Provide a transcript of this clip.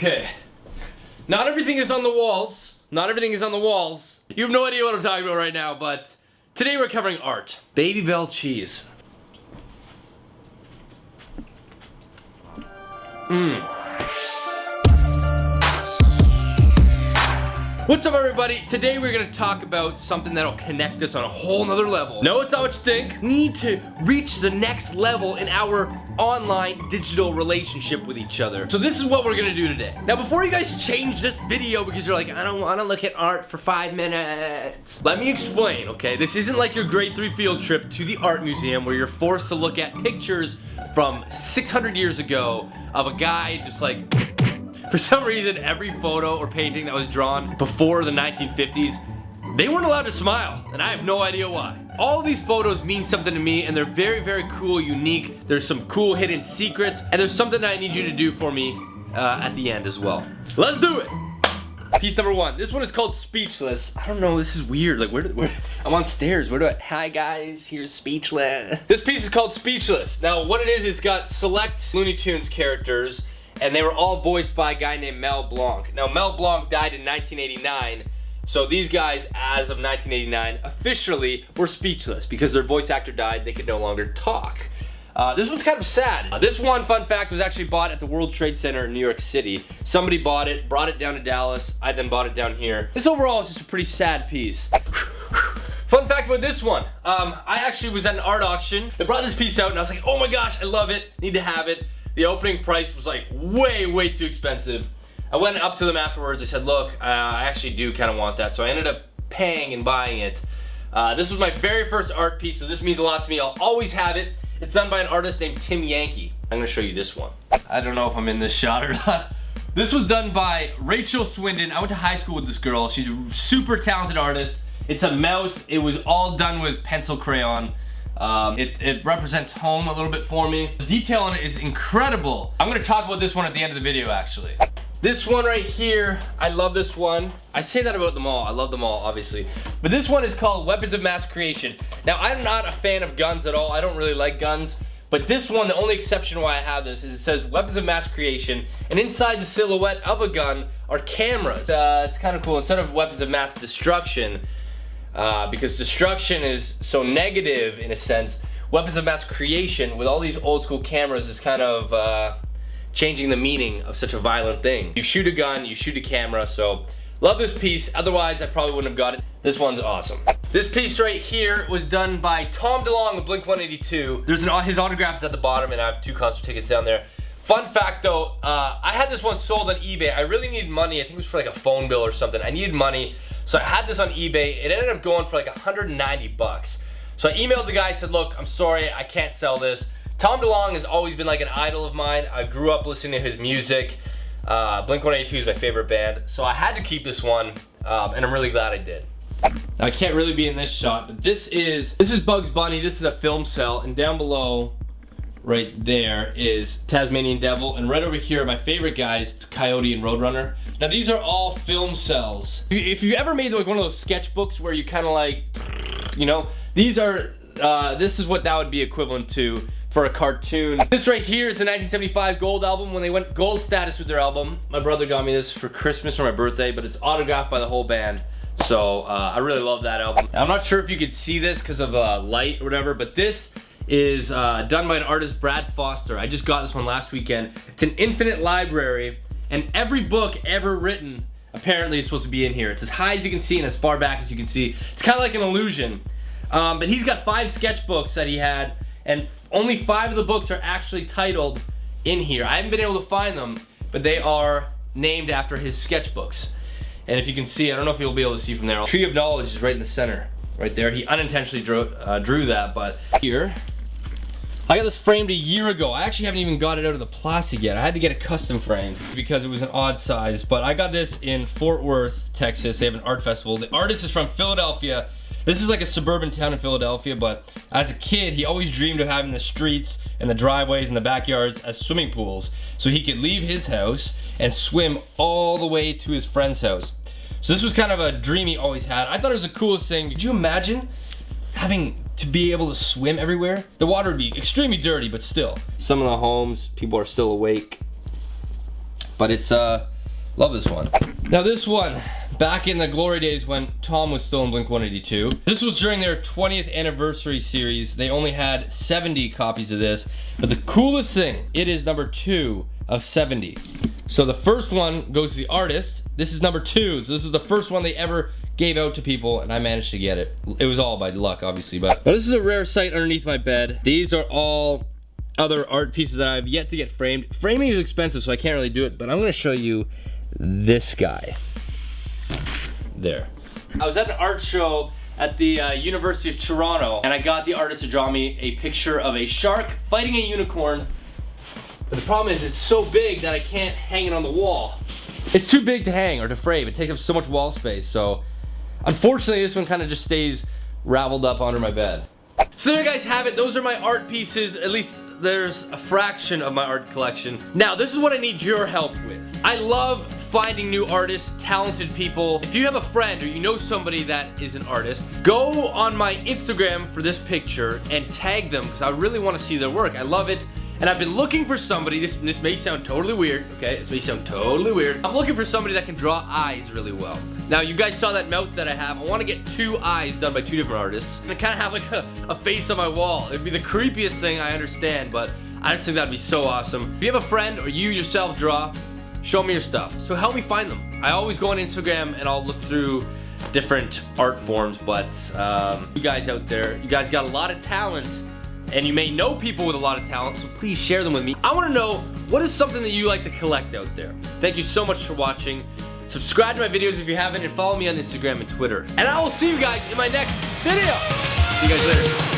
Okay. Not everything is on the walls. Not everything is on the walls. You have no idea what I'm talking about right now, but today we're covering art. Babybel cheese. What's up, everybody? Today we're gonna talk about something that'll connect us on a whole nother level. No, it's not what you think. We need to reach the next level in our online digital relationship with each other. So this is what we're gonna do today. Now, before you guys change this video because you're like, I don't wanna look at art for 5 minutes. Let me explain, okay? This isn't like your grade 3 field trip to the art museum where you're forced to look at pictures from 600 years ago of a guy just like, for some reason, every photo or painting that was drawn before the 1950s, they weren't allowed to smile, and I have no idea why. All of these photos mean something to me, and they're very, very cool, unique. There's some cool hidden secrets, and there's something that I need you to do for me at the end as well. Let's do it! Piece number 1. This one is called Speechless. I don't know, this is weird. Like, where I'm on stairs. Hi guys, here's Speechless. This piece is called Speechless. Now, what it is, it's got select Looney Tunes characters, and they were all voiced by a guy named Mel Blanc. Now, Mel Blanc died in 1989, so these guys, as of 1989, officially were speechless because their voice actor died. They could no longer talk. This one's kind of sad. This one, fun fact, was actually bought at the World Trade Center in New York City. Somebody bought it, brought it down to Dallas. I then bought it down here. This overall is just a pretty sad piece. Fun fact about this one, I actually was at an art auction. They brought this piece out and I was like, oh my gosh, I love it, need to have it. The opening price was like way too expensive. I went up to them afterwards. I said, look, I actually do kind of want that. So I ended up paying and buying it. This was my very first art piece, so this means a lot to me. I'll always have it. It's done by an artist named Tim Yankee. I'm gonna show you this one. I don't know if I'm in this shot or not. This was done by Rachel Swindon. I went to high school with this girl. She's a super talented artist. It's a mouth. It was all done with pencil crayon. It represents home a little bit for me. The detail on it is incredible. I'm gonna talk about this one at the end of the video, actually. This one right here, I love this one. I say that about them all. I love them all, obviously. But this one is called Weapons of Mass Creation. Now, I'm not a fan of guns at all. I don't really like guns. But this one, the only exception why I have this is it says Weapons of Mass Creation, and inside the silhouette of a gun are cameras. It's kind of cool. Instead of Weapons of Mass Destruction, because destruction is so negative in a sense, Weapons of Mass Creation with all these old school cameras is kind of changing the meaning of such a violent thing. You shoot a gun, you shoot a camera, so love this piece. Otherwise, I probably wouldn't have got it. This one's awesome. This piece right here was done by Tom DeLonge of Blink-182. There's his autographs at the bottom, and I have 2 concert tickets down there. Fun fact though, I had this one sold on eBay. I really needed money. I think it was for like a phone bill or something. I needed money, so I had this on eBay. It ended up going for like 190 bucks. So I emailed the guy, said, look, I'm sorry, I can't sell this. Tom DeLonge has always been like an idol of mine. I grew up listening to his music. Blink-182 is my favorite band, so I had to keep this one, and I'm really glad I did. Now I can't really be in this shot, but this is Bugs Bunny. This is a film cell, and down below, right there, is Tasmanian Devil, and right over here, my favorite guys, Coyote and Roadrunner. Now these are all film cells. If you ever made like one of those sketchbooks where you kind of like, you know, these are, this is what that would be equivalent to for a cartoon. This right here is the 1975 Gold album when they went gold status with their album. My brother got me this for Christmas or my birthday, but it's autographed by the whole band. So I really love that album. Now, I'm not sure if you could see this because of light or whatever, but this is done by an artist, Brad Foster. I just got this one last weekend. It's an infinite library, and every book ever written apparently is supposed to be in here. It's as high as you can see and as far back as you can see. It's kind of like an illusion. But he's got 5 sketchbooks that he had, and only 5 of the books are actually titled in here. I haven't been able to find them, but they are named after his sketchbooks. And if you can see, I don't know if you'll be able to see from there. Tree of Knowledge is right in the center, right there. He unintentionally drew that, but here. I got this framed a year ago. I actually haven't even got it out of the plastic yet. I had to get a custom frame because it was an odd size, but I got this in Fort Worth, Texas. They have an art festival. The artist is from Philadelphia. This is like a suburban town in Philadelphia, but as a kid, he always dreamed of having the streets and the driveways and the backyards as swimming pools, so he could leave his house and swim all the way to his friend's house. So this was kind of a dream he always had. I thought it was the coolest thing. Could you imagine having to be able to swim everywhere? The water would be extremely dirty, but still. Some of the homes, people are still awake. But it's Love this one. Now this one, back in the glory days when Tom was still in Blink-182. This was during their 20th anniversary series. They only had 70 copies of this. But the coolest thing, it is number 2 of 70. So the first one goes to the artist. This is number 2. So this is the first one they ever gave out to people, and I managed to get it. It was all by luck, obviously, but this is a rare sight underneath my bed. These are all other art pieces that I've yet to get framed. Framing is expensive, so I can't really do it, but I'm gonna show you this guy. There. I was at an art show at the University of Toronto, and I got the artist to draw me a picture of a shark fighting a unicorn. But the problem is it's so big that I can't hang it on the wall. It's too big to hang or to frame. It takes up so much wall space, so unfortunately this one kind of just stays raveled up under my bed. So there you guys have it. Those are my art pieces. At least there's a fraction of my art collection. Now this is what I need your help with. I love finding new artists, talented people. If you have a friend or you know somebody that is an artist, go on my Instagram for this picture and tag them, because I really want to see their work. I love it. And I've been looking for somebody, this may sound totally weird, okay? This may sound totally weird. I'm looking for somebody that can draw eyes really well. Now, you guys saw that mouth that I have. I want to get 2 eyes done by 2 different artists. And kind of have like a face on my wall. It'd be the creepiest thing, I understand, but I just think that'd be so awesome. If you have a friend or you yourself draw, show me your stuff. So help me find them. I always go on Instagram and I'll look through different art forms, but you guys out there, you guys got a lot of talent. And you may know people with a lot of talent, so please share them with me. I want to know, what is something that you like to collect out there? Thank you so much for watching. Subscribe to my videos if you haven't, and follow me on Instagram and Twitter. And I will see you guys in my next video. See you guys later.